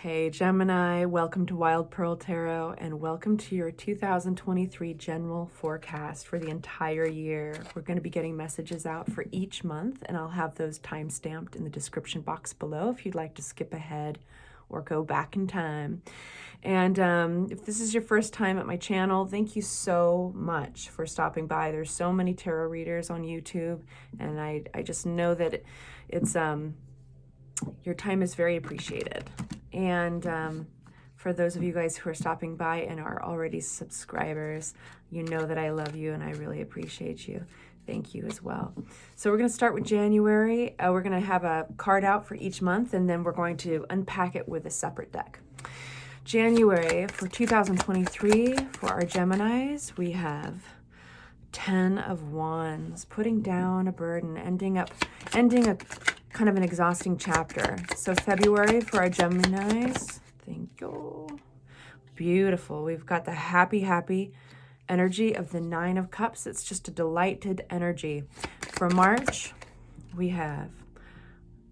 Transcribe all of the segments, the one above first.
Hey Gemini, welcome to Wild Pearl Tarot and welcome to your 2023 general forecast for the entire year. We're going to be getting messages out for each month and I'll have those time stamped in the description box below if you'd like to skip ahead or go back in time. And if this is your first time at my channel, thank you so much for stopping by. There's so many tarot readers on YouTube and I just know that it's your time is very appreciated. And for those of you guys who are stopping by and are already subscribers, you know that I love you and I really appreciate you. Thank you as well. So we're going to start with January. We're going to have a card out for each month and then we're going to unpack it with a separate deck. January for 2023 for our Geminis, we have 10 of Wands, putting down a burden, ending a kind of an exhausting chapter. So February for our Geminis, thank you. Beautiful. We've got the happy energy of the 9 of Cups. It's just a delighted energy. For March, we have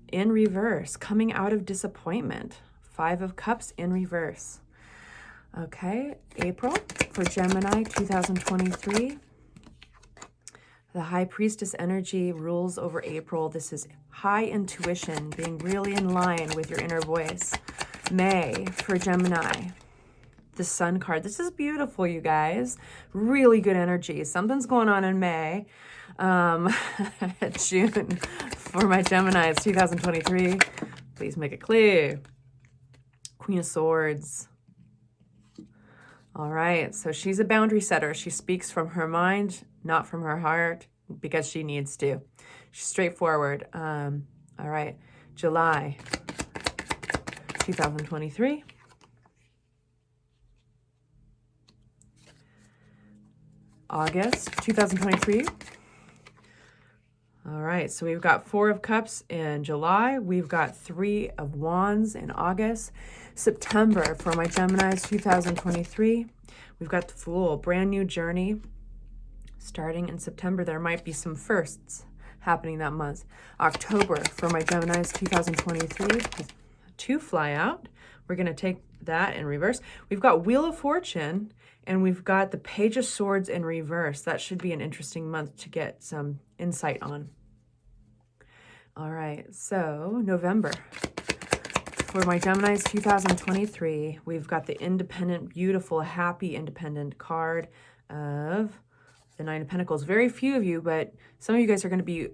in reverse, coming out of disappointment. 5 of Cups in reverse. Okay, April for Gemini 2023. The High Priestess energy rules over April. This is high intuition, being really in line with your inner voice. May for Gemini, the Sun card. This is beautiful, you guys. Really good energy. Something's going on in May. June for my Gemini, it's 2023. Please make it clear. Queen of Swords. All right, so she's a boundary setter. She speaks from her mind, not from her heart, because she needs to. She's straightforward. All right, July 2023. August 2023. All right, so we've got 4 of Cups in July. We've got 3 of Wands in August. September for my Geminis 2023. We've got the Fool, brand new journey. Starting in September, there might be some firsts happening that month. October for my Geminis 2023. 2 fly out. We're going to take that in reverse. We've got Wheel of Fortune and we've got the Page of Swords in reverse. That should be an interesting month to get some insight on. All right, so November. For my Geminis 2023, we've got the independent, beautiful, happy independent card of the 9 of Pentacles. Very few of you, but some of you guys are going to be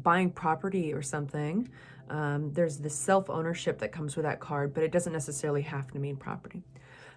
buying property or something. There's the self-ownership that comes with that card, but it doesn't necessarily have to mean property.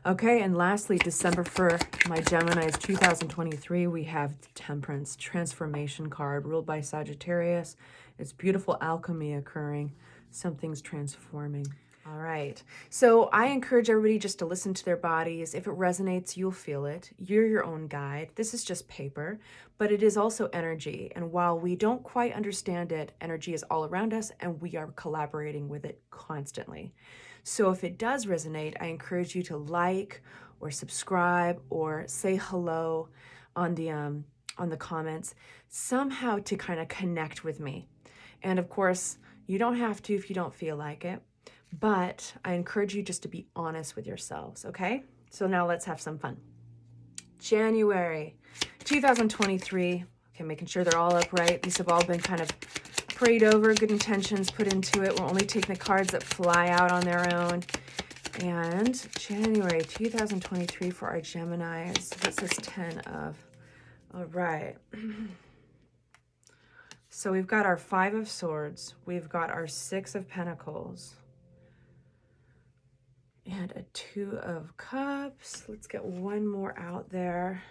Okay, and lastly, December for my Geminis 2023, we have the Temperance transformation card ruled by Sagittarius. It's beautiful alchemy occurring. Something's transforming. All right, so I encourage everybody just to listen to their bodies. If it resonates, you'll feel it. You're your own guide. This is just paper, but it is also energy. And while we don't quite understand it, energy is all around us and we are collaborating with it constantly. So if it does resonate, I encourage you to like or subscribe or say hello on the comments, somehow to kind of connect with me. And of course, you don't have to if you don't feel like it. But I encourage you just to be honest with yourselves, okay? So now let's have some fun. January 2023. Okay, making sure they're all upright. These have all been kind of prayed over, good intentions put into it. We're only taking the cards that fly out on their own. And January 2023 for our Geminis. This is 10 of. All right. So we've got our 5 of Swords. We've got our 6 of Pentacles. And a 2 of Cups. Let's get one more out there.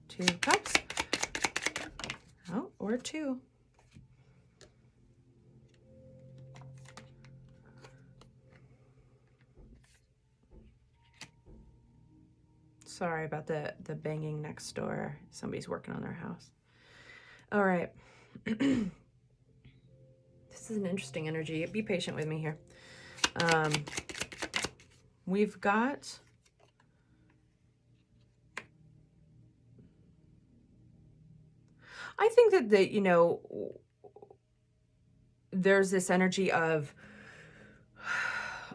2 of Cups. Oh, or 2. Sorry about the banging next door. Somebody's working on their house. All right. This is an interesting energy. Be patient with me here. We've got I think that there's this energy of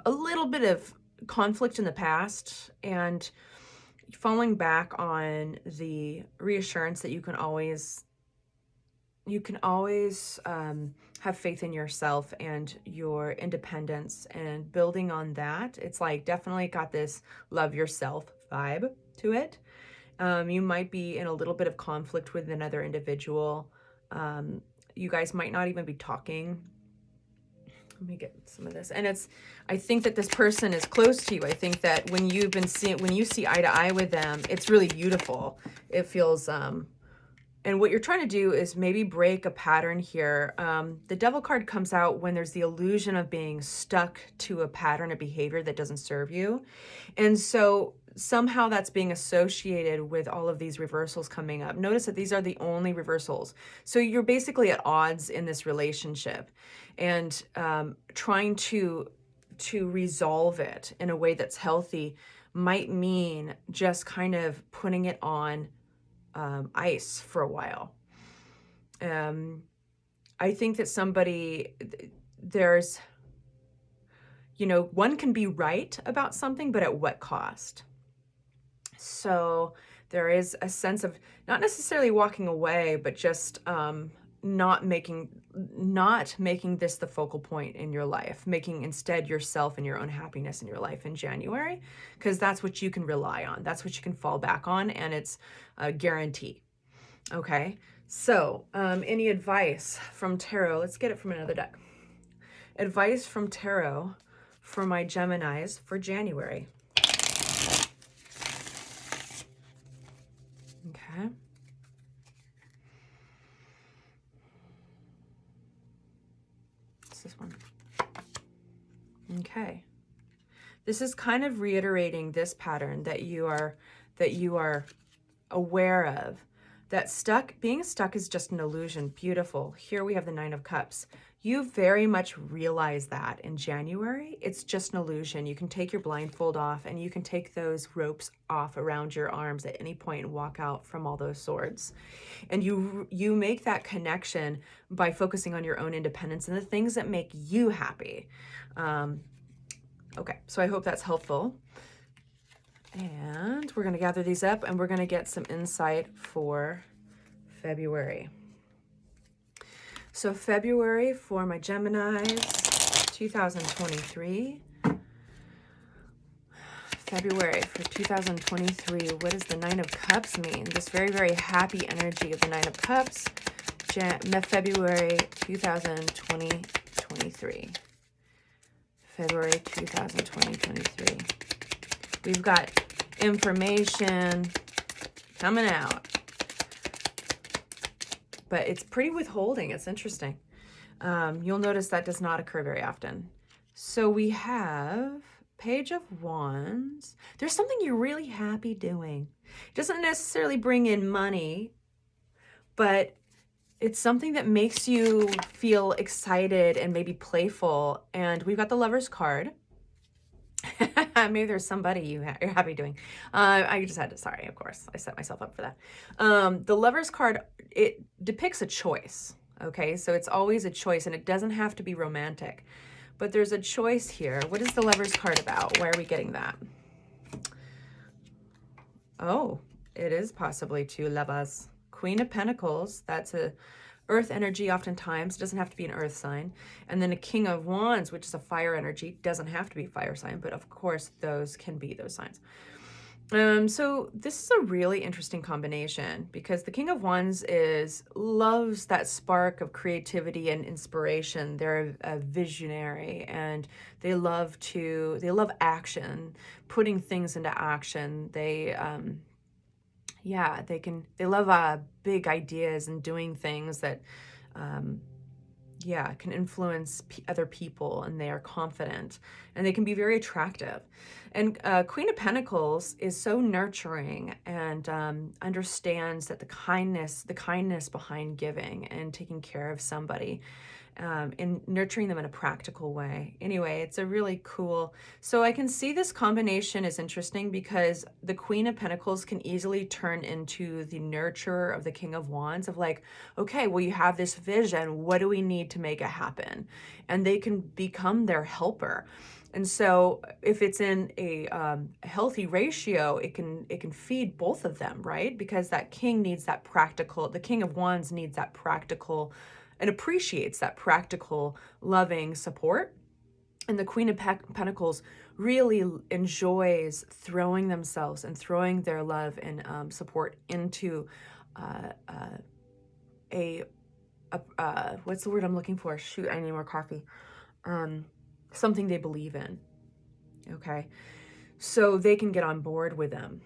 a little bit of conflict in the past and falling back on the reassurance that you can always have faith in yourself and your independence, and building on that. It's like definitely got this love yourself vibe to it. You might be in a little bit of conflict with another individual. You guys might not even be talking. Let me get some of this. And I think that this person is close to you. I think that when you see eye to eye with them, it's really beautiful. It feels, and what you're trying to do is maybe break a pattern here. The Devil card comes out when there's the illusion of being stuck to a pattern of behavior that doesn't serve you. And so somehow that's being associated with all of these reversals coming up. Notice that these are the only reversals. So you're basically at odds in this relationship, and trying to resolve it in a way that's healthy might mean just kind of putting it on ice for a while. I think that there's, one can be right about something, but at what cost? So there is a sense of not necessarily walking away, but just not making this the focal point in your life, making instead yourself and your own happiness in your life in January, because that's what you can rely on. That's what you can fall back on, and it's a guarantee. Okay, so any advice from tarot? Let's get it from another deck. Advice from tarot for my Geminis for January. Okay. What's this one? Okay. This is kind of reiterating this pattern that you are aware of. That being stuck is just an illusion. Beautiful. Here we have the Nine of Cups. You very much realize that in January, it's just an illusion. You can take your blindfold off, and you can take those ropes off around your arms at any point and walk out from all those swords. And you make that connection by focusing on your own independence and the things that make you happy. Okay, so I hope that's helpful. And we're going to gather these up, and we're going to get some insight for February. So February for my Geminis, 2023. February for 2023. What does the Nine of Cups mean? This very, very happy energy of the Nine of Cups. February 2023. February 2023. We've got information coming out, but it's pretty withholding. It's interesting. You'll notice that does not occur very often. So we have Page of Wands. There's something you're really happy doing. It doesn't necessarily bring in money, but it's something that makes you feel excited and maybe playful. And we've got the Lover's card. Maybe there's somebody you're happy doing. I just had to, sorry, of course, I set myself up for that. The Lover's card, it depicts a choice, okay? So it's always a choice, and it doesn't have to be romantic. But there's a choice here. What is the Lover's card about? Why are we getting that? Oh, it is possibly two lovers. Queen of Pentacles, that's a earth energy oftentimes. It doesn't have to be an earth sign. And then a King of Wands, which is a fire energy. Doesn't have to be a fire sign, but of course those can be those signs. So this is a really interesting combination, because the King of Wands loves that spark of creativity and inspiration. They're a visionary, and they love action, putting things into action. They love big ideas and doing things that can influence other people, and they are confident, and they can be very attractive. And Queen of Pentacles is so nurturing and understands that the kindness behind giving and taking care of somebody, and nurturing them in a practical way. Anyway, it's a really cool, so I can see this combination is interesting, because the Queen of Pentacles can easily turn into the nurturer of the King of Wands, of like, okay, well, you have this vision, what do we need to make it happen? And they can become their helper. And so if it's in a healthy ratio, it can feed both of them, right? Because that king needs that practical, the King of Wands needs that practical and appreciates that practical, loving support. And the Queen of Pentacles really enjoys throwing themselves and throwing their love and support into what's the word I'm looking for? Shoot, I need more coffee. Something they believe in. Okay, so they can get on board with them.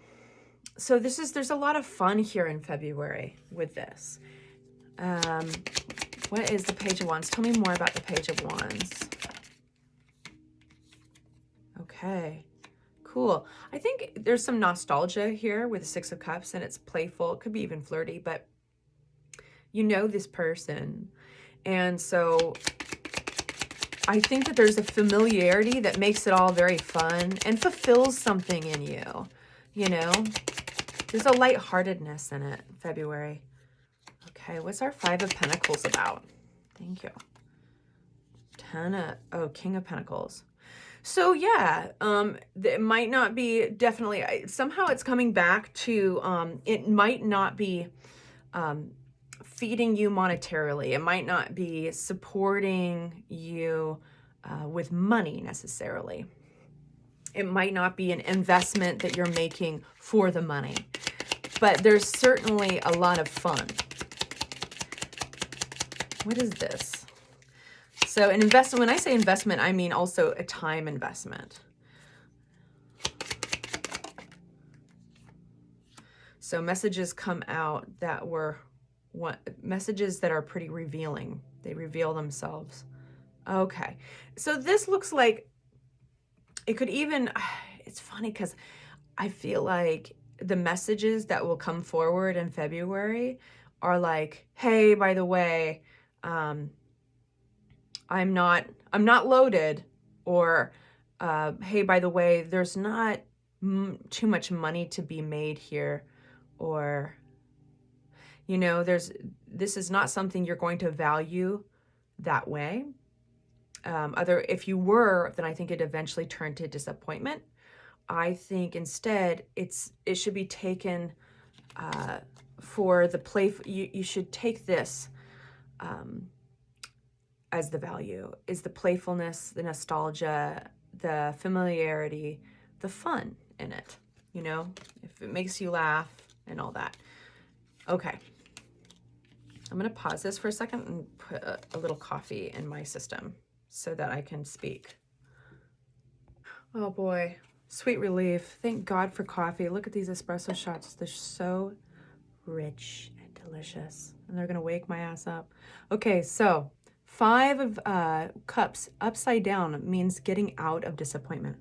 So there's a lot of fun here in February with this. What is the Page of Wands? Tell me more about the Page of Wands. Okay, cool. I think there's some nostalgia here with the Six of Cups, and it's playful. It could be even flirty, but you know this person. And so I think that there's a familiarity that makes it all very fun and fulfills something in you, you know? There's a lightheartedness in it, February. Okay, what's our Five of Pentacles about? Thank you. King of Pentacles. So yeah, it might not be definitely, somehow it's coming back to, it might not be feeding you monetarily. It might not be supporting you with money necessarily. It might not be an investment that you're making for the money, but there's certainly a lot of fun. What is this? So an investment, when I say investment, I mean also a time investment. So messages come out that were messages that are pretty revealing. They reveal themselves. Okay. So this looks like it could even, it's funny because I feel like the messages that will come forward in February are like, hey, by the way, I'm not loaded, or hey, by the way, there's not too much money to be made here, or you know, this is not something you're going to value that way. If you were, then I think it eventually turned to disappointment. I think instead it should be taken for the play. You should take this as the value, is the playfulness, the nostalgia, the familiarity, the fun in it, you know, if it makes you laugh and all that. Okay. I'm going to pause this for a second and put a little coffee in my system so that I can speak. Oh boy, sweet relief. Thank God for coffee. Look at these espresso shots. They're so rich and delicious, and they're going to wake my ass up. Okay, so Five of Cups upside down means getting out of disappointment.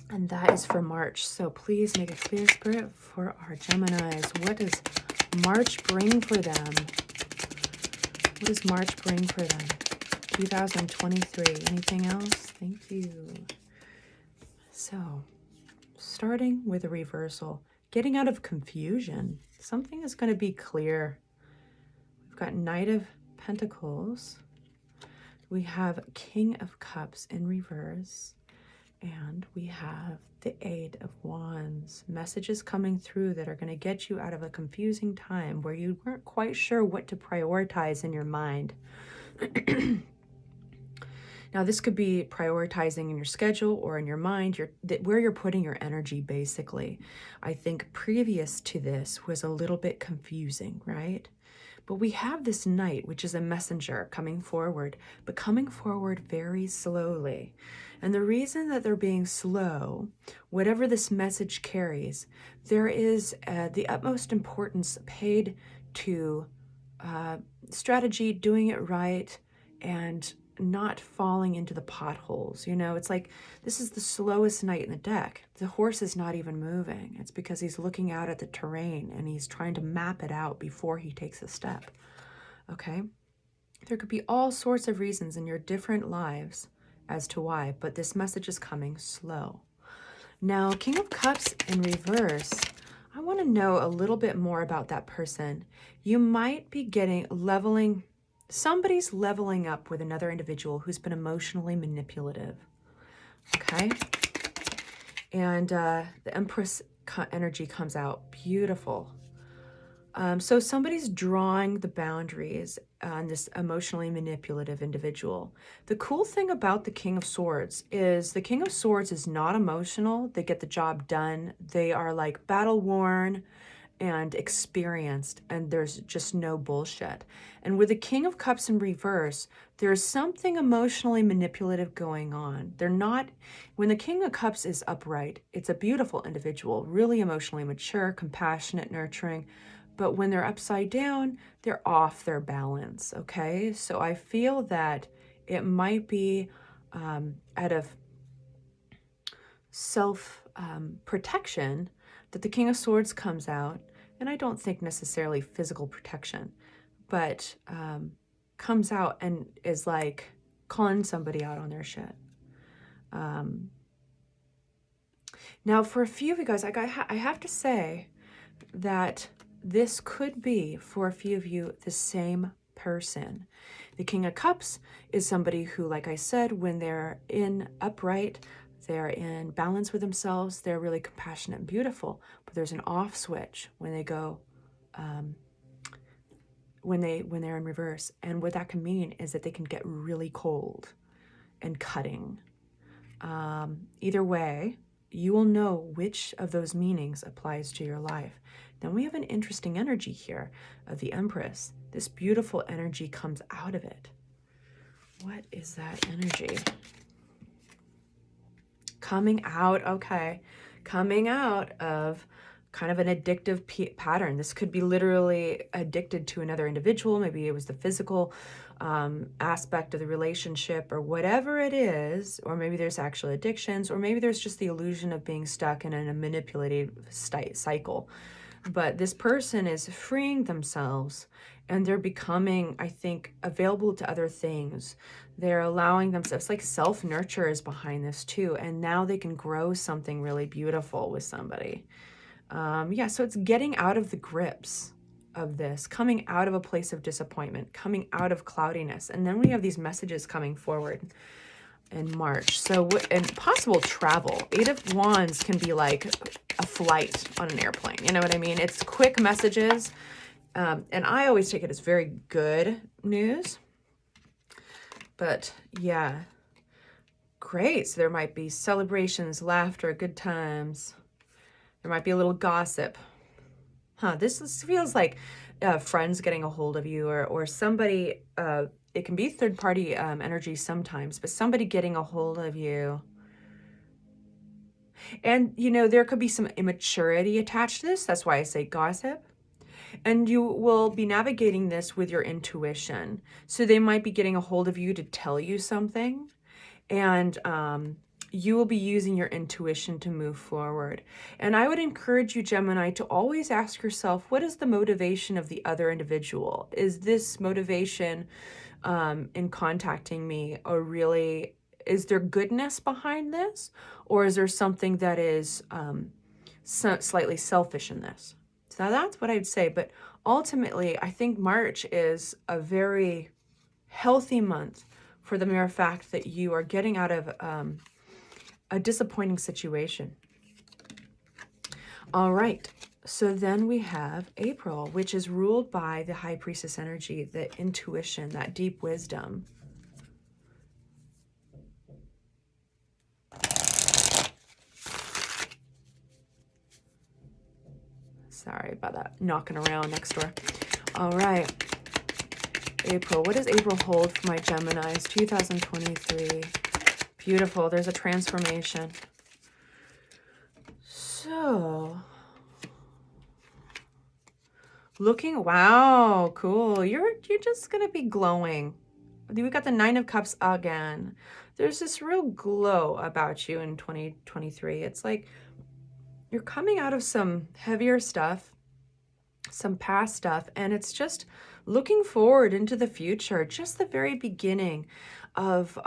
And that is for March. So please make a clear, Spirit, for our Geminis. What does March bring for them? What does March bring for them? 2023. Anything else? Thank you. So, starting with a reversal. Getting out of confusion. Something is going to be clear. We've got Knight of Pentacles. We have King of Cups in reverse. And we have the Eight of Wands. Messages coming through that are going to get you out of a confusing time where you weren't quite sure what to prioritize in your mind. Now, this could be prioritizing in your schedule or in your mind, where you're putting your energy, basically. I think previous to this was a little bit confusing, right? But we have this Knight, which is a messenger coming forward, but coming forward very slowly. And the reason that they're being slow, whatever this message carries, there is the utmost importance paid to strategy, doing it right, and not falling into the potholes. You know, it's like this is the slowest Knight in the deck. The horse is not even moving. It's because he's looking out at the terrain and he's trying to map it out before he takes a step. Okay? There could be all sorts of reasons in your different lives as to why, but this message is coming slow. Now, King of Cups in reverse, I want to know a little bit more about that person. You might be leveling somebody's leveling up with another individual who's been emotionally manipulative. Okay. And the Empress energy comes out. Beautiful. So somebody's drawing the boundaries on this emotionally manipulative individual. The cool thing about the King of Swords is the King of Swords is not emotional. They get the job done. They are like battle worn and experienced, and there's just no bullshit. And with the King of Cups in reverse, there's something emotionally manipulative going on. They're not, when the King of Cups is upright, it's a beautiful individual, really emotionally mature, compassionate, nurturing. But when they're upside down, they're off their balance, okay? So I feel that it might be out of self-protection that the King of Swords comes out, and I don't think necessarily physical protection, but comes out and is like calling somebody out on their shit. Now, for a few of you guys, I have to say that this could be, for a few of you, the same person. The King of Cups is somebody who, like I said, when they're in upright, they're in balance with themselves, they're really compassionate and beautiful, but there's an off switch when they go, when they're in reverse. And what that can mean is that they can get really cold and cutting. Either way, you will know which of those meanings applies to your life. Then we have an interesting energy here of the Empress. This beautiful energy comes out of it. What is that energy? Coming out, okay. Coming out of kind of an addictive pattern. This could be literally addicted to another individual. Maybe it was the physical aspect of the relationship or whatever it is, or maybe there's actual addictions, or maybe there's just the illusion of being stuck in a manipulative cycle. But this person is freeing themselves and they're becoming, I think, available to other things. They're allowing themselves, like self-nurture is behind this too. And now they can grow something really beautiful with somebody. Yeah, so it's getting out of the grips of this, coming out of a place of disappointment, coming out of cloudiness. And then we have these messages coming forward in March. So, and possible travel. 8 of Wands can be like a flight on an airplane. You know what I mean? It's quick messages. And I always take it as very good news. But yeah, great. So there might be celebrations, laughter, good times. There might be a little gossip. This feels like friends getting a hold of you, or somebody, it can be third-party energy sometimes, but somebody getting a hold of you. And, you know, there could be some immaturity attached to this. That's why I say gossip. And you will be navigating this with your intuition. So they might be getting a hold of you to tell you something. And you will be using your intuition to move forward. And I would encourage you, Gemini, to always ask yourself, what is the motivation of the other individual? Is this motivation in contacting me, or really, is there goodness behind this? Or is there something that is slightly selfish in this? So that's what I'd say. But ultimately, I think March is a very healthy month for the mere fact that you are getting out of a disappointing situation. All right. So then we have April, which is ruled by the High Priestess energy, the intuition, that deep wisdom. Sorry about that knocking around next door. All right. April. What does April hold for my Geminis? 2023. Beautiful. There's a transformation. So, looking, wow, cool. You're just gonna be glowing. We got the 9 of Cups again. There's this real glow about you in 2023. It's like you're coming out of some heavier stuff, some past stuff, and it's just looking forward into the future, just the very beginning of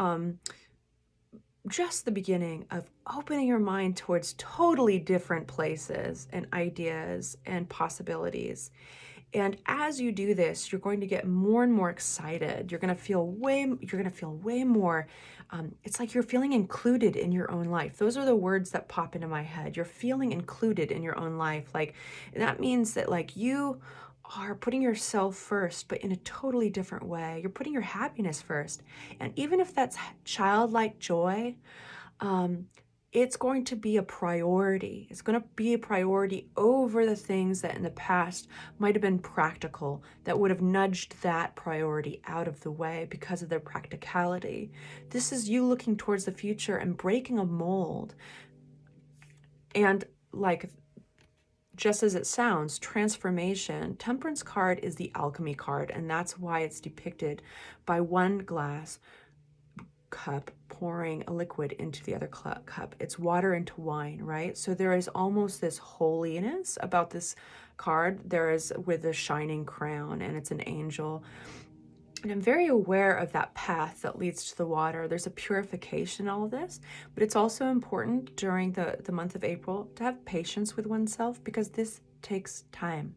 opening your mind towards totally different places and ideas and possibilities. And as you do this, you're going to get more and more excited. You're going to feel way more. It's like you're feeling included in your own life. Those are the words that pop into my head. You're feeling included in your own life. Like, that means that like you are putting yourself first, but in a totally different way. You're putting your happiness first. And even if that's childlike joy, it's going to be a priority. It's going to be a priority over the things that in the past might have been practical, that would have nudged that priority out of the way because of their practicality. This is you looking towards the future and breaking a mold. And like, just as it sounds, transformation. Temperance card is the alchemy card, and that's why it's depicted by one glass cup pouring a liquid into the other cup. It's water into wine, right? So there is almost this holiness about this card. There is with a shining crown, and it's an angel. And I'm very aware of that path that leads to the water. There's a purification in all of this, but it's also important during the month of April to have patience with oneself, because this takes time.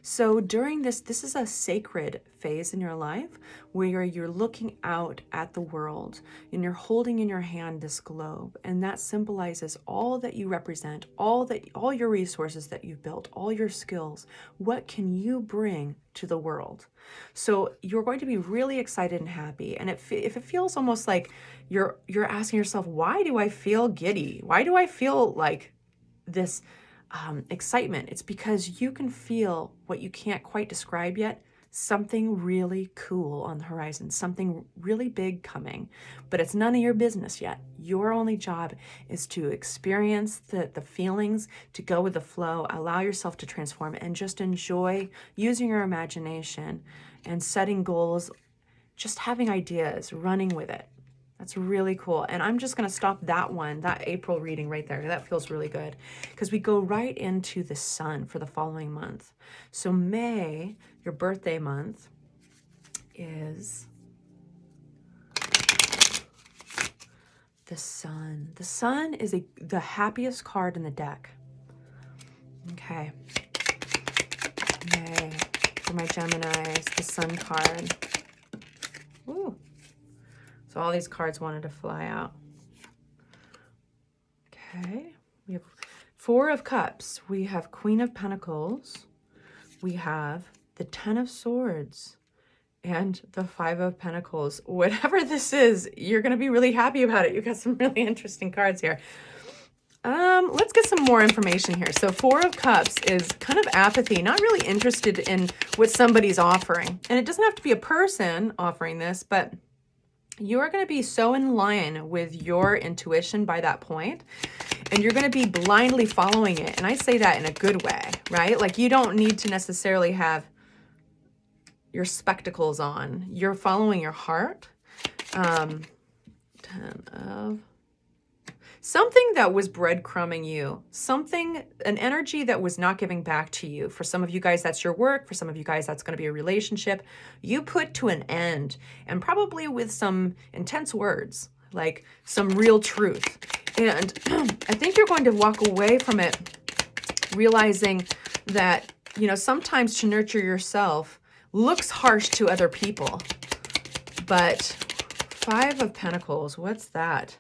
So during this is a sacred phase in your life where you're looking out at the world and you're holding in your hand this globe, and that symbolizes all that you represent, all your resources that you've built, all your skills. What can you bring to the world? So you're going to be really excited and happy. And if it feels almost like you're asking yourself, why do I feel giddy? Why do I feel like this excitement? It's because you can feel what you can't quite describe yet, something really cool on the horizon, something really big coming, but it's none of your business yet. Your only job is to experience the feelings, to go with the flow, allow yourself to transform, and just enjoy using your imagination and setting goals, just having ideas, running with it. That's really cool. And I'm just going to stop that April reading right there. That feels really good because we go right into the sun for the following month. So May, your birthday month, is the sun. The sun is the happiest card in the deck. Okay. May, for my Geminis, the sun card. Ooh. So all these cards wanted to fly out. Okay, we have Four of Cups. We have Queen of Pentacles. We have the Ten of Swords and the Five of Pentacles. Whatever this is, you're going to be really happy about it. You got some really interesting cards here. Let's get some more information here. So Four of Cups is kind of apathy, not really interested in what somebody's offering. And it doesn't have to be a person offering this, but you are going to be so in line with your intuition by that point, and you're going to be blindly following it. And I say that in a good way, right? Like, you don't need to necessarily have your spectacles on. You're following your heart. 10 of... Something that was breadcrumbing you, an energy that was not giving back to you. For some of you guys, that's your work. For some of you guys, that's going to be a relationship you put to an end, and probably with some intense words, like some real truth. And I think you're going to walk away from it realizing that, sometimes to nurture yourself looks harsh to other people. But Five of Pentacles, what's that?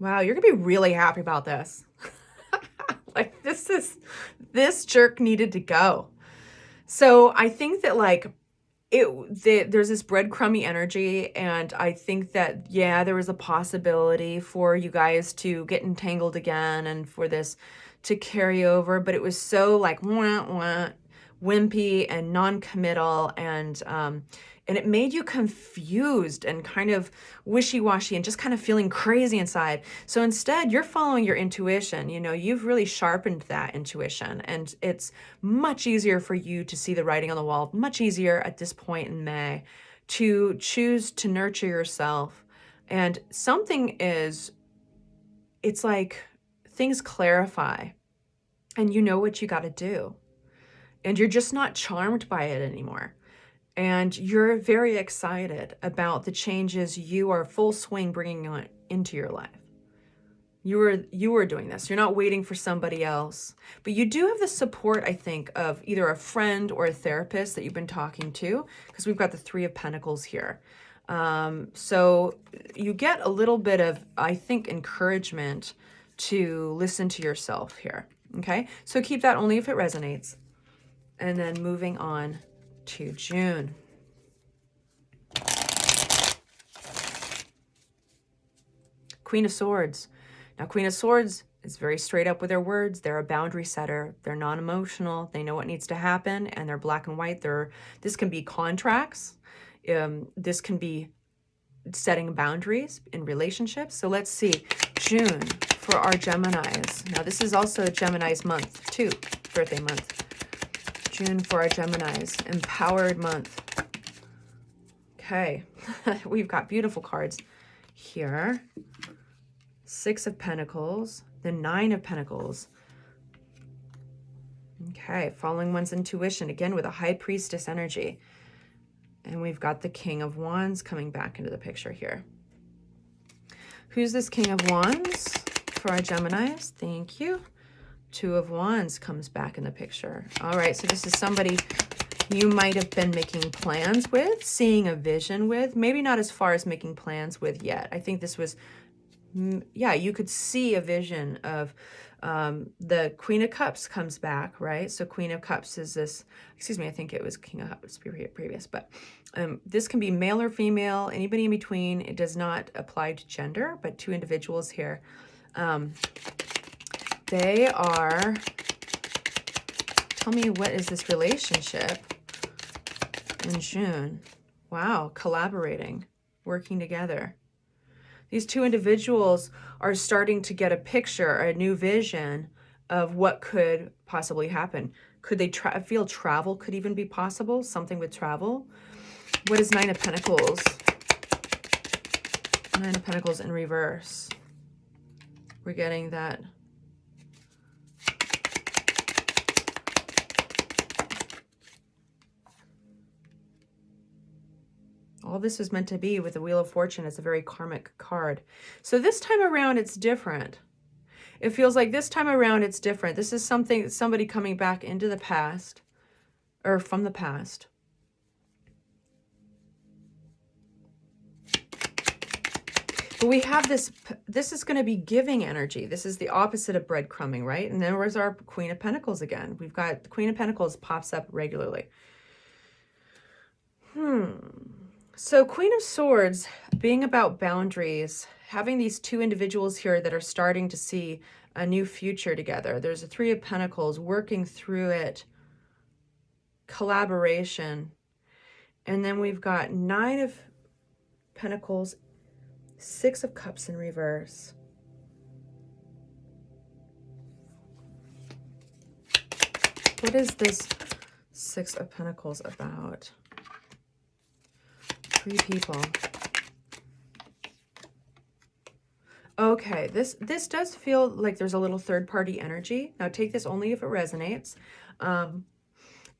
Wow, you're gonna be really happy about this. Like, this jerk needed to go. So I think that there's this breadcrumby energy, and I think that, yeah, there was a possibility for you guys to get entangled again and for this to carry over, but it was so like wimpy and non-committal, and it made you confused and kind of wishy-washy and just kind of feeling crazy inside. So instead, you're following your intuition. You've really sharpened that intuition, and it's much easier for you to see the writing on the wall, much easier at this point in May to choose to nurture yourself. And it's like things clarify, and you know what you got to do, and you're just not charmed by it anymore. And you're very excited about the changes you are full swing bringing on into your life. You are doing this. You're not waiting for somebody else. But you do have the support, I think, of either a friend or a therapist that you've been talking to, because we've got the Three of Pentacles here. So you get a little bit of, I think, encouragement to listen to yourself here. Okay? So keep that only if it resonates. And then moving on to June. Queen of Swords. Now, Queen of Swords is very straight up with their words. They're a boundary setter. They're non-emotional. They know what needs to happen, and they're black and white. This can be contracts. This can be setting boundaries in relationships. So let's see, June for our Geminis. Now, this is also Gemini's month too, birthday month. June for our Geminis, empowered month. Okay, we've got beautiful cards here. Six of Pentacles, the Nine of Pentacles. Okay, following one's intuition, again with a High Priestess energy. And we've got the King of Wands coming back into the picture here. Who's this King of Wands for our Geminis? Thank you. Two of Wands comes back in the picture. All right, so this is somebody you might have been making plans with, seeing a vision with, maybe not as far as making plans with yet. I think this was, yeah, you could see a vision of the Queen of Cups comes back, right? So Queen of Cups is this, excuse me, I think it was King of Cups previous, but this can be male or female, anybody in between. It does not apply to gender, but two individuals here. They are, tell me, what is this relationship in June? Wow, collaborating, working together. These two individuals are starting to get a picture, a new vision of what could possibly happen. Could they feel travel could even be possible? Something with travel. What is Nine of Pentacles? Nine of Pentacles in reverse. We're getting that. All this is meant to be with the Wheel of Fortune. It's a very karmic card. So this time around, it's different. It feels like this time around, it's different. This is somebody coming back into the past, or from the past. But we have this is going to be giving energy. This is the opposite of breadcrumbing, right? And then where's our Queen of Pentacles again? We've got the Queen of Pentacles pops up regularly. So Queen of Swords being about boundaries, having these two individuals here that are starting to see a new future together. There's a Three of Pentacles working through it, collaboration. And then we've got Nine of Pentacles, Six of Cups in reverse. What is this Six of Pentacles about? Three people. Okay, this does feel like there's a little third-party energy. Now take this only if it resonates.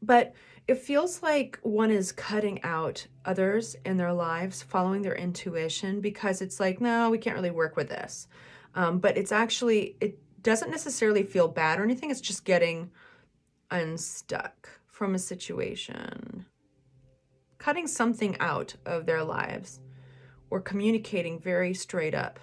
But it feels like one is cutting out others in their lives, following their intuition, because it's like, no, we can't really work with this. But it's actually, it doesn't necessarily feel bad or anything. It's just getting unstuck from a situation. Cutting something out of their lives or communicating very straight up.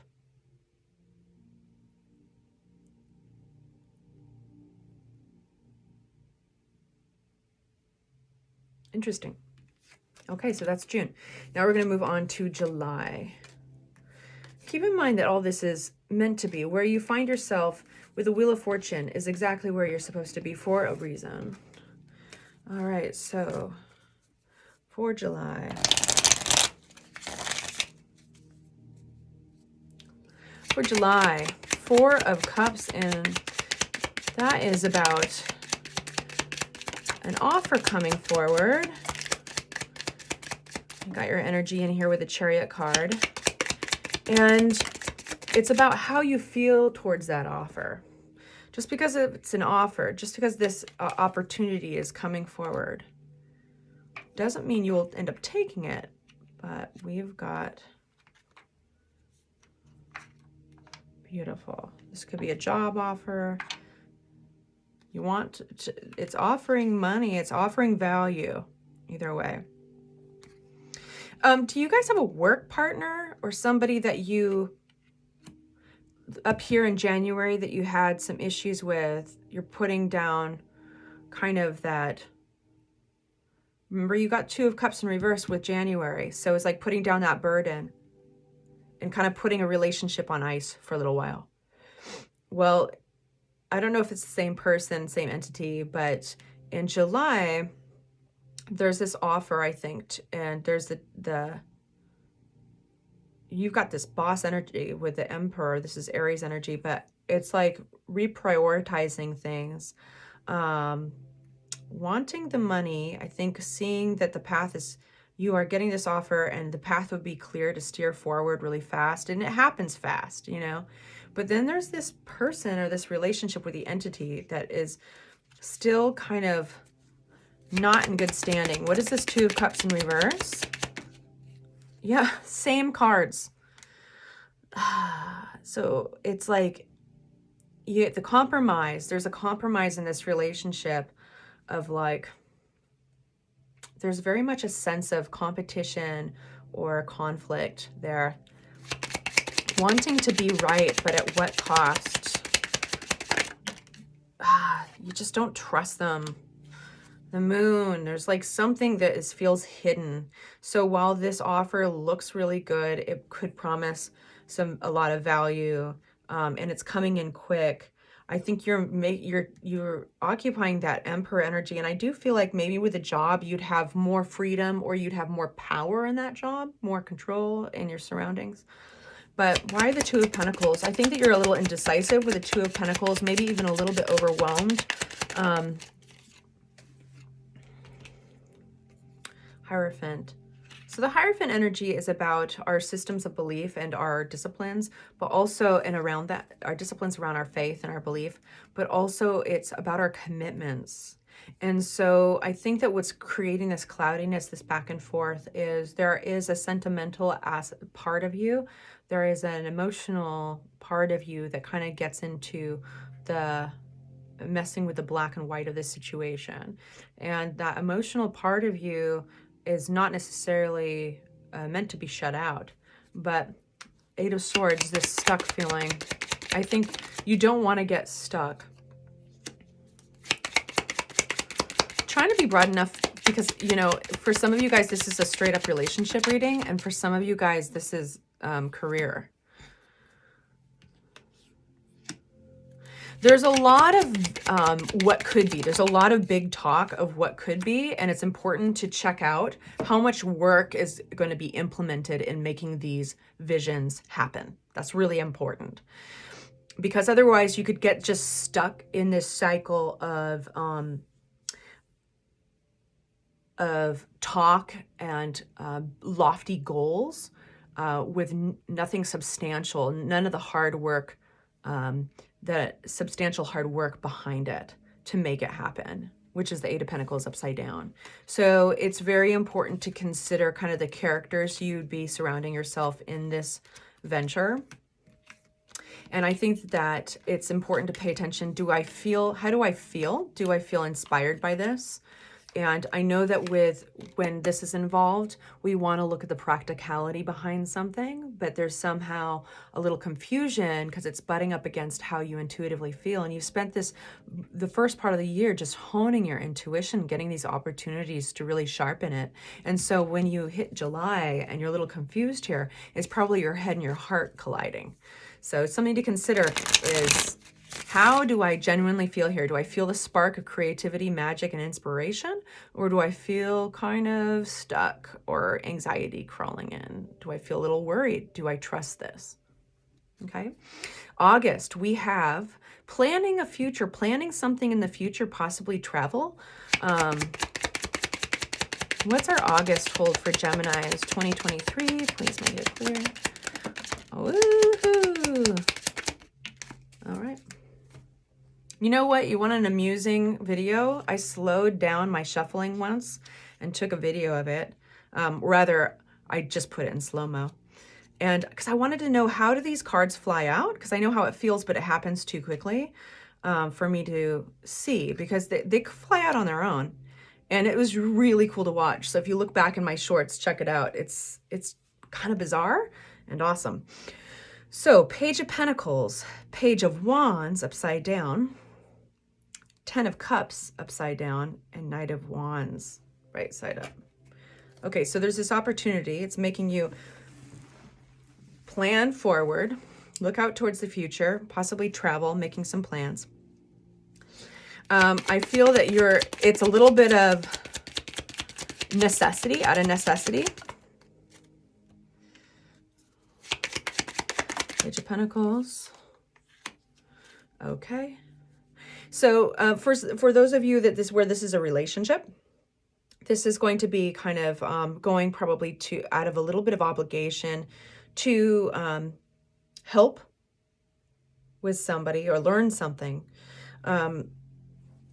Interesting. Okay, so that's June. Now we're going to move on to July. Keep in mind that all this is meant to be. Where you find yourself with the Wheel of Fortune is exactly where you're supposed to be for a reason. All right, so for July. For July, Four of Cups, and that is about an offer coming forward. You got your energy in here with the Chariot card. And it's about how you feel towards that offer. Just because it's an offer, just because this opportunity is coming forward. Doesn't mean you'll end up taking it, but we've got beautiful. This could be a job offer. You want to, it's offering money, it's offering value, either way. Do you guys have a work partner or somebody that you, up here in January, that you had some issues with? You're putting down kind of that, remember you got 2 of Cups in reverse with January. So it's like putting down that burden and kind of putting a relationship on ice for a little while. Well, I don't know if it's the same person, same entity, but in July, there's this offer, I think, and there's you've got this boss energy with the Emperor. This is Aries energy, but it's like reprioritizing things, wanting the money. I think seeing that the path is, you are getting this offer and the path would be clear to steer forward really fast, and it happens fast, you know. But then there's this person or this relationship with the entity that is still kind of not in good standing. What is this 2 of Cups in reverse? Yeah, same cards. So it's like you get the compromise. There's a compromise in this relationship of like, there's very much a sense of competition or conflict there. Wanting to be right, but at what cost? You just don't trust them. The Moon, there's like something that feels hidden. So while this offer looks really good, it could promise a lot of value, and it's coming in quick. I think you're occupying that Emperor energy, and I do feel like maybe with a job you'd have more freedom, or you'd have more power in that job, more control in your surroundings. But why the 2 of Pentacles? I think that you're a little indecisive with the 2 of Pentacles, maybe even a little bit overwhelmed. Hierophant. So the Hierophant energy is about our systems of belief and our disciplines, but also, and around that, our disciplines around our faith and our belief, but also it's about our commitments. And so I think that what's creating this cloudiness, this back and forth, is there is a sentimental part of you. There is an emotional part of you that kind of gets into the messing with the black and white of this situation. And that emotional part of you is not necessarily meant to be shut out, but 8 of Swords, this stuck feeling. I think you don't want to get stuck. Trying to be broad enough because, you know, for some of you guys, this is a straight up relationship reading. And for some of you guys, this is career. There's a lot of what could be. There's a lot of big talk of what could be, and it's important to check out how much work is going to be implemented in making these visions happen. That's really important, because otherwise you could get just stuck in this cycle of talk and lofty goals with nothing substantial, none of the hard work, the substantial hard work behind it to make it happen, which is the 8 of Pentacles upside down. So it's very important to consider kind of the characters you'd be surrounding yourself in this venture. And I think that it's important to pay attention. How do I feel? Do I feel inspired by this? And I know that when this is involved, we want to look at the practicality behind something, but there's somehow a little confusion because it's butting up against how you intuitively feel. And you've spent the first part of the year just honing your intuition, getting these opportunities to really sharpen it. And so when you hit July and you're a little confused here, it's probably your head and your heart colliding. So something to consider is, how do I genuinely feel here? Do I feel the spark of creativity, magic, and inspiration? Or do I feel kind of stuck or anxiety crawling in? Do I feel a little worried? Do I trust this? Okay. August, we have planning a future, planning something in the future, possibly travel. What's our August hold for Geminis 2023? Please make it clear. Woohoo! All right. You know what? You want an amusing video? I slowed down my shuffling once and took a video of it. Rather, I just put it in slow-mo. And because I wanted to know, how do these cards fly out? Because I know how it feels, but it happens too quickly for me to see, because they fly out on their own. And it was really cool to watch. So if you look back in my shorts, check it out. It's kind of bizarre and awesome. So Page of Pentacles, Page of Wands upside down, 10 of Cups upside down, and Knight of Wands right side up. Okay, so there's this opportunity. It's making you plan forward, look out towards the future, possibly travel, making some plans. I feel that it's a little bit of necessity, out of necessity. Page of Pentacles. Okay. So for those of you where this is a relationship, this is going to be kind of going probably out of a little bit of obligation to help with somebody or learn something.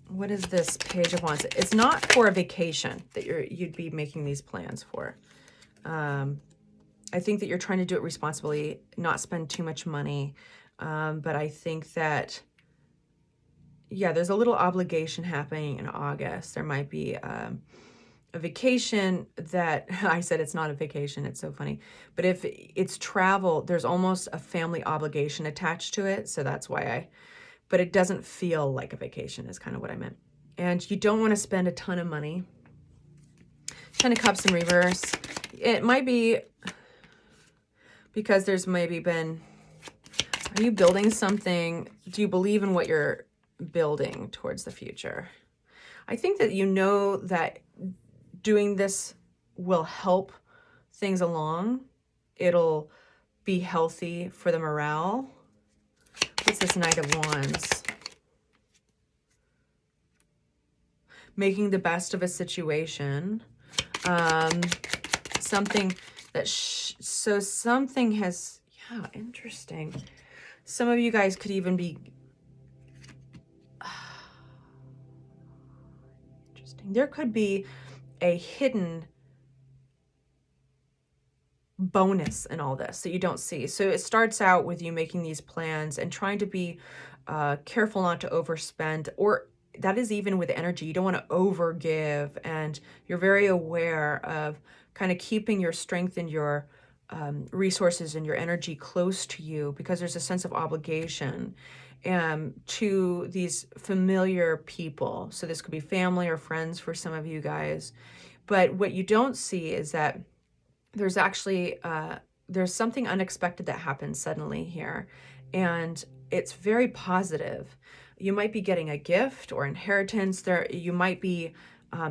What is this Page of Wands? It's not for a vacation that you'd be making these plans for. I think that you're trying to do it responsibly, not spend too much money. But I think that, yeah, there's a little obligation happening in August. There might be a vacation that, I said it's not a vacation, it's so funny. But if it's travel, there's almost a family obligation attached to it. So that's why but it doesn't feel like a vacation is kind of what I meant. And you don't want to spend a ton of money. 10 of Cups in reverse. It might be because there's maybe been, are you building something? Do you believe in what you're building towards the future? I think that you know that doing this will help things along. It'll be healthy for the morale. What's this Knight of Wands? Making the best of a situation. Something that, so something has, yeah, interesting. Some of you guys could even be, interesting. There could be a hidden bonus in all this that you don't see. So it starts out with you making these plans and trying to be careful not to overspend, or that is even with energy. You don't want to overgive, and you're very aware of kind of keeping your strength and your resources and your energy close to you, because there's a sense of obligation to these familiar people. So this could be family or friends for some of you guys. But what you don't see is that there's actually, there's something unexpected that happens suddenly here. And it's very positive. You might be getting a gift or inheritance. You might be,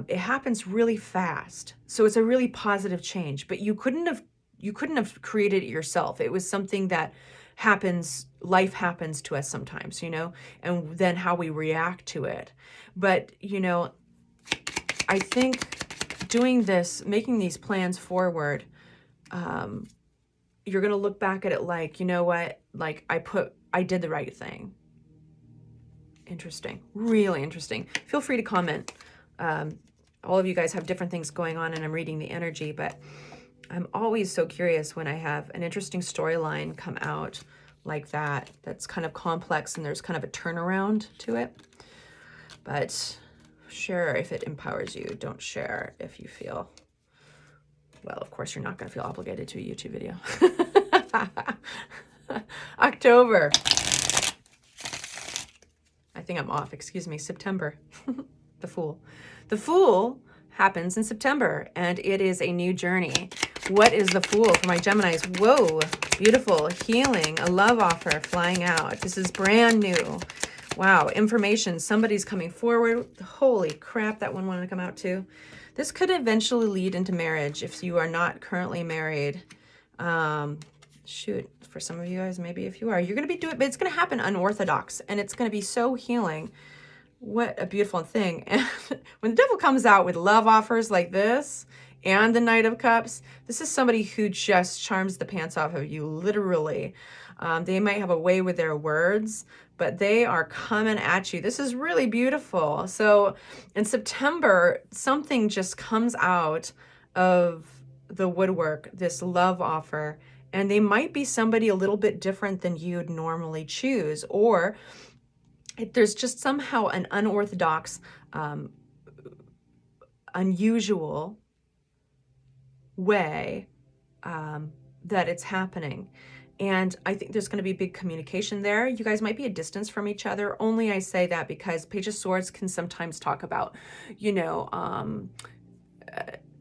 it happens really fast. So it's a really positive change, but you couldn't have created it yourself. It was something that happens, life happens to us sometimes, you know, and then how we react to it. But, you know, I think doing this, making these plans forward, you're going to look back at it like, you know what, like I did the right thing. Interesting. Really interesting. Feel free to comment. All of you guys have different things going on, and I'm reading the energy, but I'm always so curious when I have an interesting storyline come out like that, that's kind of complex and there's kind of a turnaround to it. But share if it empowers you. Don't share if you feel, well, of course, you're not going to feel obligated to a YouTube video. October. I think I'm off. Excuse me. September. The Fool. The Fool happens in September, and it is a new journey. What is the Fool for my Geminis? Whoa. Beautiful. Healing. A love offer flying out. This is brand new. Wow. Information. Somebody's coming forward. Holy crap. That one wanted to come out too. This could eventually lead into marriage if you are not currently married. Shoot, for some of you guys, maybe if you are, you're going to be doing it, but it's going to happen unorthodox, and it's going to be so healing. What a beautiful thing. And when the devil comes out with love offers like this and the Knight of Cups, this is somebody who just charms the pants off of you, literally. They might have a way with their words, but they are coming at you. This is really beautiful. So in September, something just comes out of the woodwork, this love offer, and they might be somebody a little bit different than you'd normally choose, or there's just somehow an unorthodox, unusual way that it's happening. And I think there's going to be big communication there. You guys might be a distance from each other. Only I say that because Page of Swords can sometimes talk about, you know,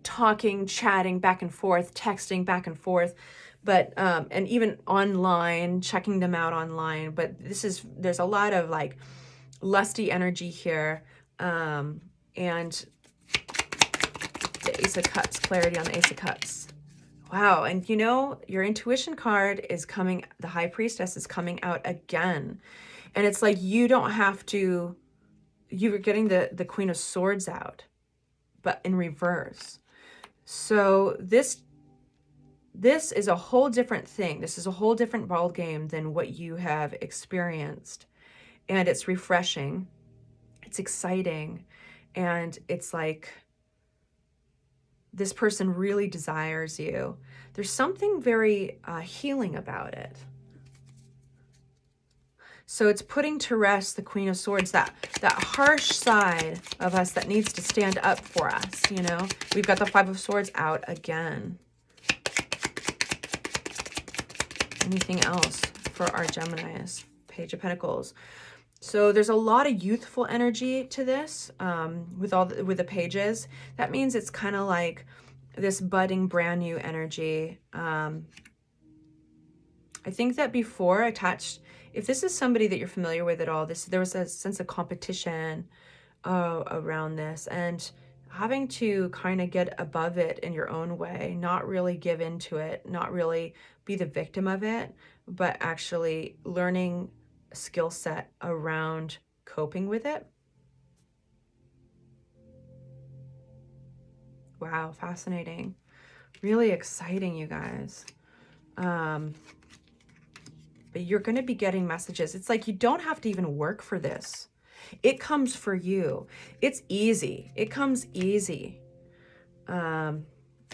talking, chatting back and forth, texting back and forth, but and even online, checking them out online. But there's a lot of like lusty energy here, and the Ace of Cups, clarity on the Ace of Cups. Wow, and you know, your intuition card is coming, the High Priestess is coming out again. And it's like you don't have to, you were getting the Queen of Swords out, but in reverse. So this is a whole different thing. This is a whole different ball game than what you have experienced. And it's refreshing, it's exciting, and it's like, this person really desires you. There's something very healing about it. So it's putting to rest the Queen of Swords, that harsh side of us that needs to stand up for us, you know? We've got the Five of Swords out again. Anything else for our Geminis? Page of Pentacles. So there's a lot of youthful energy to this with the pages. That means it's kind of like this budding brand new energy. I think that before attached, if this is somebody that you're familiar with at all, there was a sense of competition around this, and having to kind of get above it in your own way, not really give into it, not really be the victim of it, but actually learning skill set around coping with it. Wow, fascinating. Really exciting, you guys. But you're going to be getting messages. It's like you don't have to even work for this. It comes for you. It's easy. It comes easy. All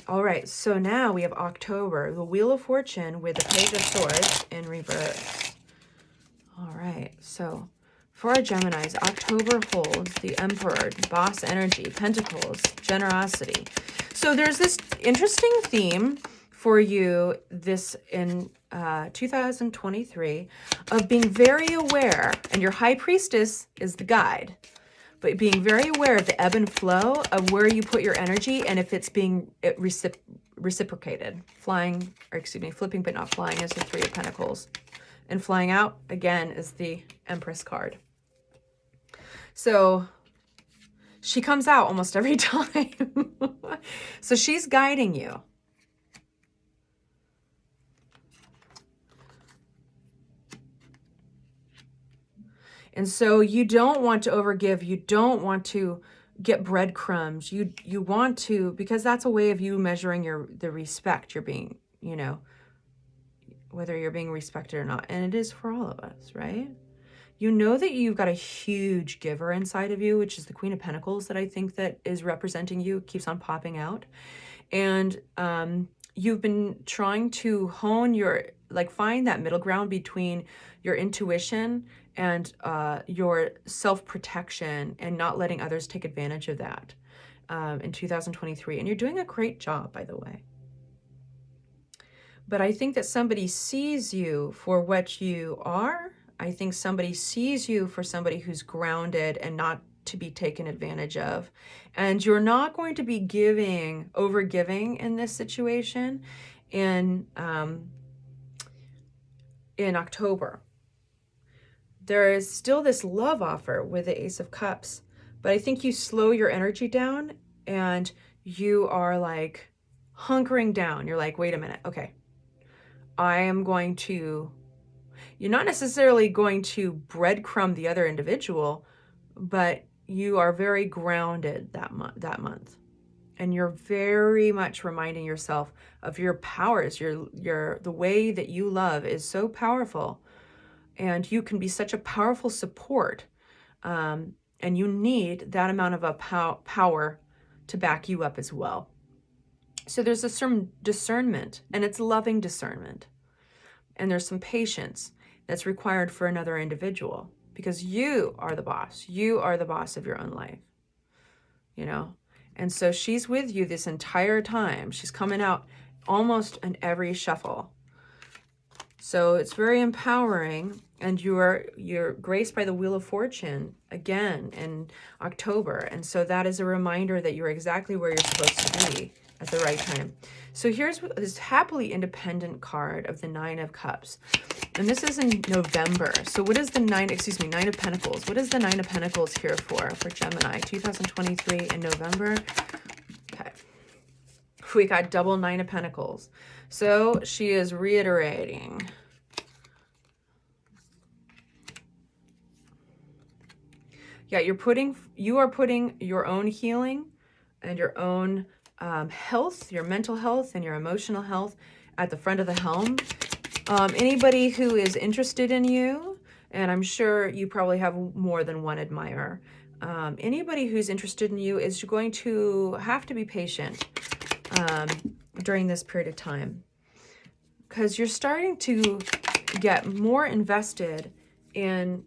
right, so now we have October, the Wheel of Fortune with the Page of Swords in reverse. All right, so for our Geminis, October holds the Emperor, boss energy, Pentacles, generosity. So there's this interesting theme for you this in 2023 of being very aware, and your High Priestess is the guide, but being very aware of the ebb and flow of where you put your energy and if it's being reciprocated. Flying, or excuse me, flipping but not flying is the Three of Pentacles. And flying out, again, is the Empress card. So she comes out almost every time. So she's guiding you. And so you don't want to overgive. You don't want to get breadcrumbs. You want to, because that's a way of you measuring the respect you're being, you know, whether you're being respected or not. And it is for all of us, right? You know that you've got a huge giver inside of you, which is the Queen of Pentacles that I think that is representing you, keeps on popping out. And you've been trying to hone your, like find that middle ground between your intuition and your self-protection and not letting others take advantage of that in 2023. And you're doing a great job, by the way. But I think that somebody sees you for what you are. I think somebody sees you for somebody who's grounded and not to be taken advantage of. And you're not going to be over-giving in this situation in October. There is still this love offer with the Ace of Cups, but I think you slow your energy down and you are like hunkering down. You're like, wait a minute, okay. You're not necessarily going to breadcrumb the other individual, but you are very grounded that month. And you're very much reminding yourself of your powers. The way that you love is so powerful. And you can be such a powerful support. And you need that amount of a power to back you up as well. So there's a certain discernment, and it's loving discernment. And there's some patience that's required for another individual, because you are the boss. You are the boss of your own life, you know? And so she's with you this entire time. She's coming out almost in every shuffle. So it's very empowering, and you're graced by the Wheel of Fortune again in October. And so that is a reminder that you're exactly where you're supposed to be at the right time. So here's this happily independent card of the Nine of Cups. And this is in November. So what is the Nine of Pentacles? What is the Nine of Pentacles here for Gemini? 2023 in November. Okay. We got double Nine of Pentacles. So she is reiterating. Yeah, you are putting your own healing and your own health, your mental health and your emotional health at the front of the helm. Anybody who is interested in you, and I'm sure you probably have more than one admirer, anybody who's interested in you is going to have to be patient during this period of time, because you're starting to get more invested in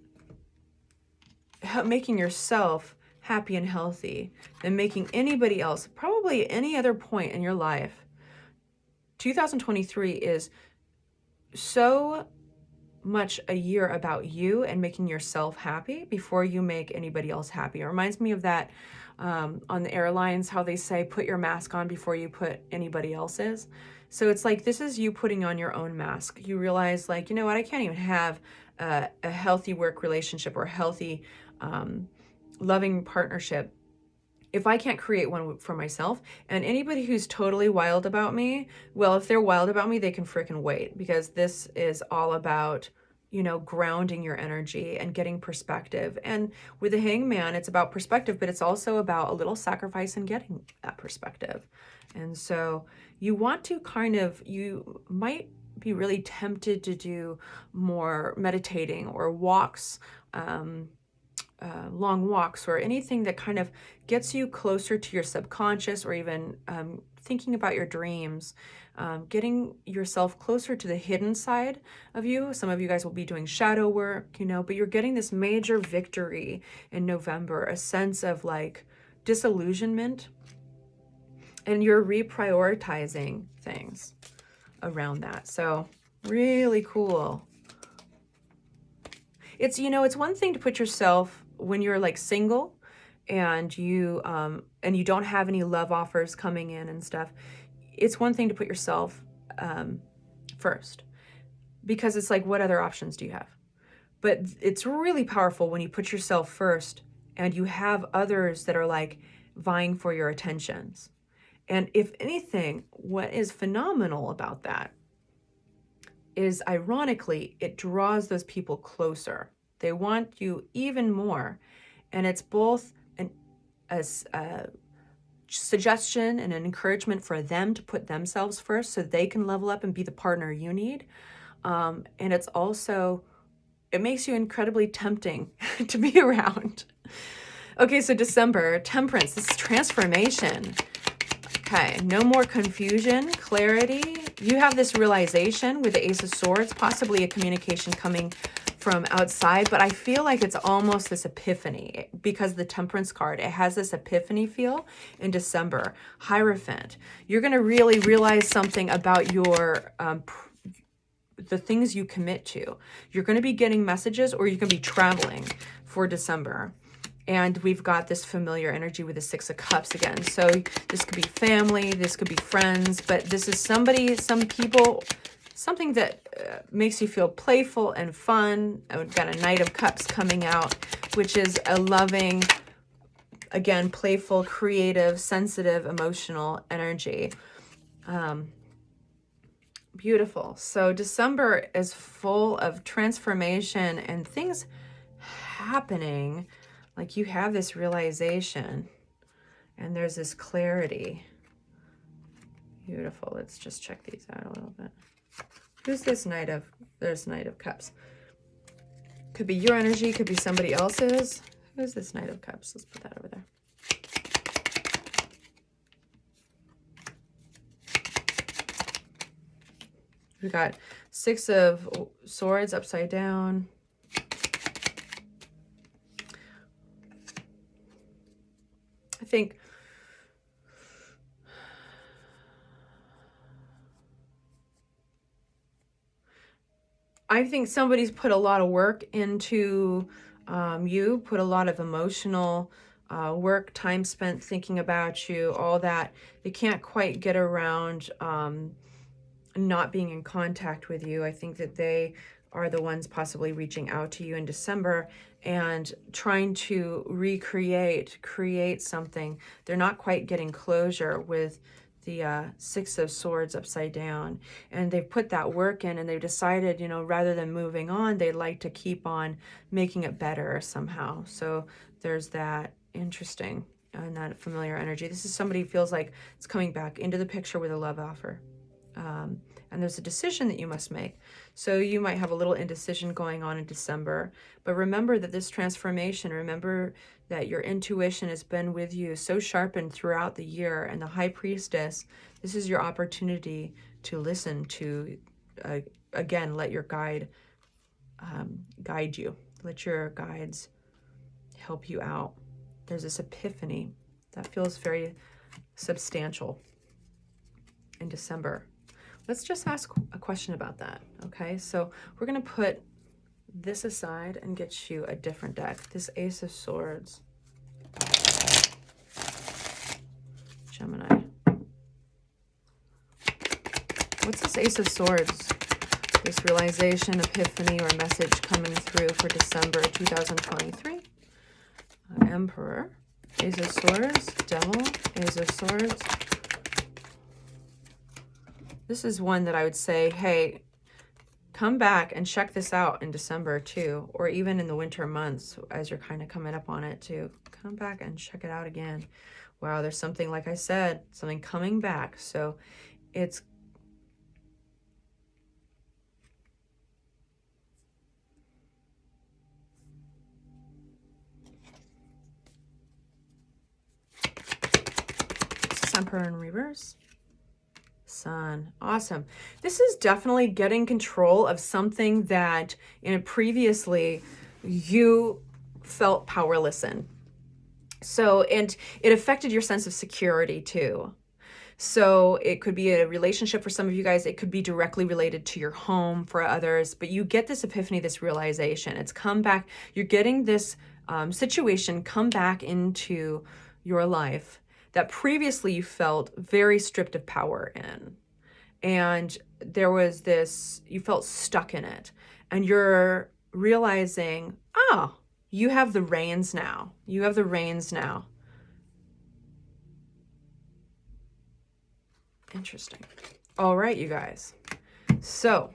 making yourself happy and healthy than making anybody else, probably any other point in your life. 2023 is so much a year about you and making yourself happy before you make anybody else happy. It reminds me of that on the airlines, how they say, put your mask on before you put anybody else's. So it's like, this is you putting on your own mask. You realize, like, you know what, I can't even have a healthy work relationship or a healthy loving partnership if I can't create one for myself. And anybody who's totally wild about me, well, if they're wild about me, they can freaking wait, because this is all about, you know, grounding your energy and getting perspective. And with the Hangman, it's about perspective, but it's also about a little sacrifice and getting that perspective. And so you want to you might be really tempted to do more meditating or walks, long walks, or anything that kind of gets you closer to your subconscious, or even thinking about your dreams, getting yourself closer to the hidden side of you. Some of you guys will be doing shadow work, you know, but you're getting this major victory in November, a sense of like disillusionment, and you're reprioritizing things around that. So really cool. It's, you know, it's one thing to put yourself, when you're like single and you don't have any love offers coming in and stuff, it's one thing to put yourself first, because it's like, what other options do you have? But it's really powerful when you put yourself first and you have others that are like vying for your attentions. And if anything, what is phenomenal about that is, ironically, it draws those people closer. They want you even more. And it's both a suggestion and an encouragement for them to put themselves first so they can level up and be the partner you need. And it's also, it makes you incredibly tempting to be around. Okay, so December, Temperance, this is transformation. Okay, no more confusion, clarity. You have this realization with the Ace of Swords, possibly a communication coming from outside, but I feel like it's almost this epiphany, because the Temperance card, it has this epiphany feel in December. Hierophant, you're going to really realize something about your the things you commit to. You're going to be getting messages, or you're going to be traveling for December. And we've got this familiar energy with the Six of Cups again. So this could be family, this could be friends, but this is somebody, some people, something that makes you feel playful and fun. We've got a Knight of Cups coming out, which is a loving, again, playful, creative, sensitive, emotional energy. Beautiful. So December is full of transformation and things happening. Like, you have this realization and there's this clarity. Beautiful. Let's just check these out a little bit. Who's this Knight of, there's Knight of Cups. Could be your energy, could be somebody else's. Who's this Knight of Cups? Let's put that over there. We got Six of Swords upside down. I think somebody's put a lot of work into you, put a lot of emotional work, time spent thinking about you, all that. They can't quite get around not being in contact with you. I think that they are the ones possibly reaching out to you in December and trying to create something. They're not quite getting closure with the Six of Swords upside down, and they've put that work in, and they've decided, you know, rather than moving on, they'd like to keep on making it better somehow. So there's that. Interesting. And that familiar energy. This is somebody who feels like it's coming back into the picture with a love offer. And there's a decision that you must make. So you might have a little indecision going on in December, but remember that this transformation, remember that your intuition has been with you so sharpened throughout the year, and the High Priestess, this is your opportunity to listen to, again, let your guide guide you. Let your guides help you out. There's this epiphany that feels very substantial in December. Let's just ask a question about that, okay? So we're going to put this aside and get you a different deck. This Ace of Swords. Gemini. What's this Ace of Swords? This realization, epiphany, or message coming through for December 2023. Emperor. Ace of Swords. Devil. Ace of Swords. This is one that I would say, hey, come back and check this out in December too, or even in the winter months as you're kind of coming up on it too. Come back and check it out again. Wow, there's something, like I said, something coming back. So it's Emperor in reverse. Sun. Awesome. This is definitely getting control of something that previously you felt powerless in. So, and it affected your sense of security too. So it could be a relationship for some of you guys. It could be directly related to your home for others, but you get this epiphany, this realization. It's come back. You're getting this situation come back into your life that previously you felt very stripped of power in. And there was this, you felt stuck in it. And you're realizing, oh, you have the reins now. You have the reins now. Interesting. All right, you guys. So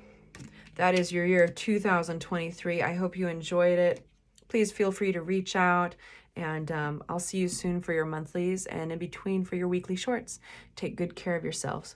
that is your year 2023. I hope you enjoyed it. Please feel free to reach out. And I'll see you soon for your monthlies, and in between for your weekly shorts. Take good care of yourselves.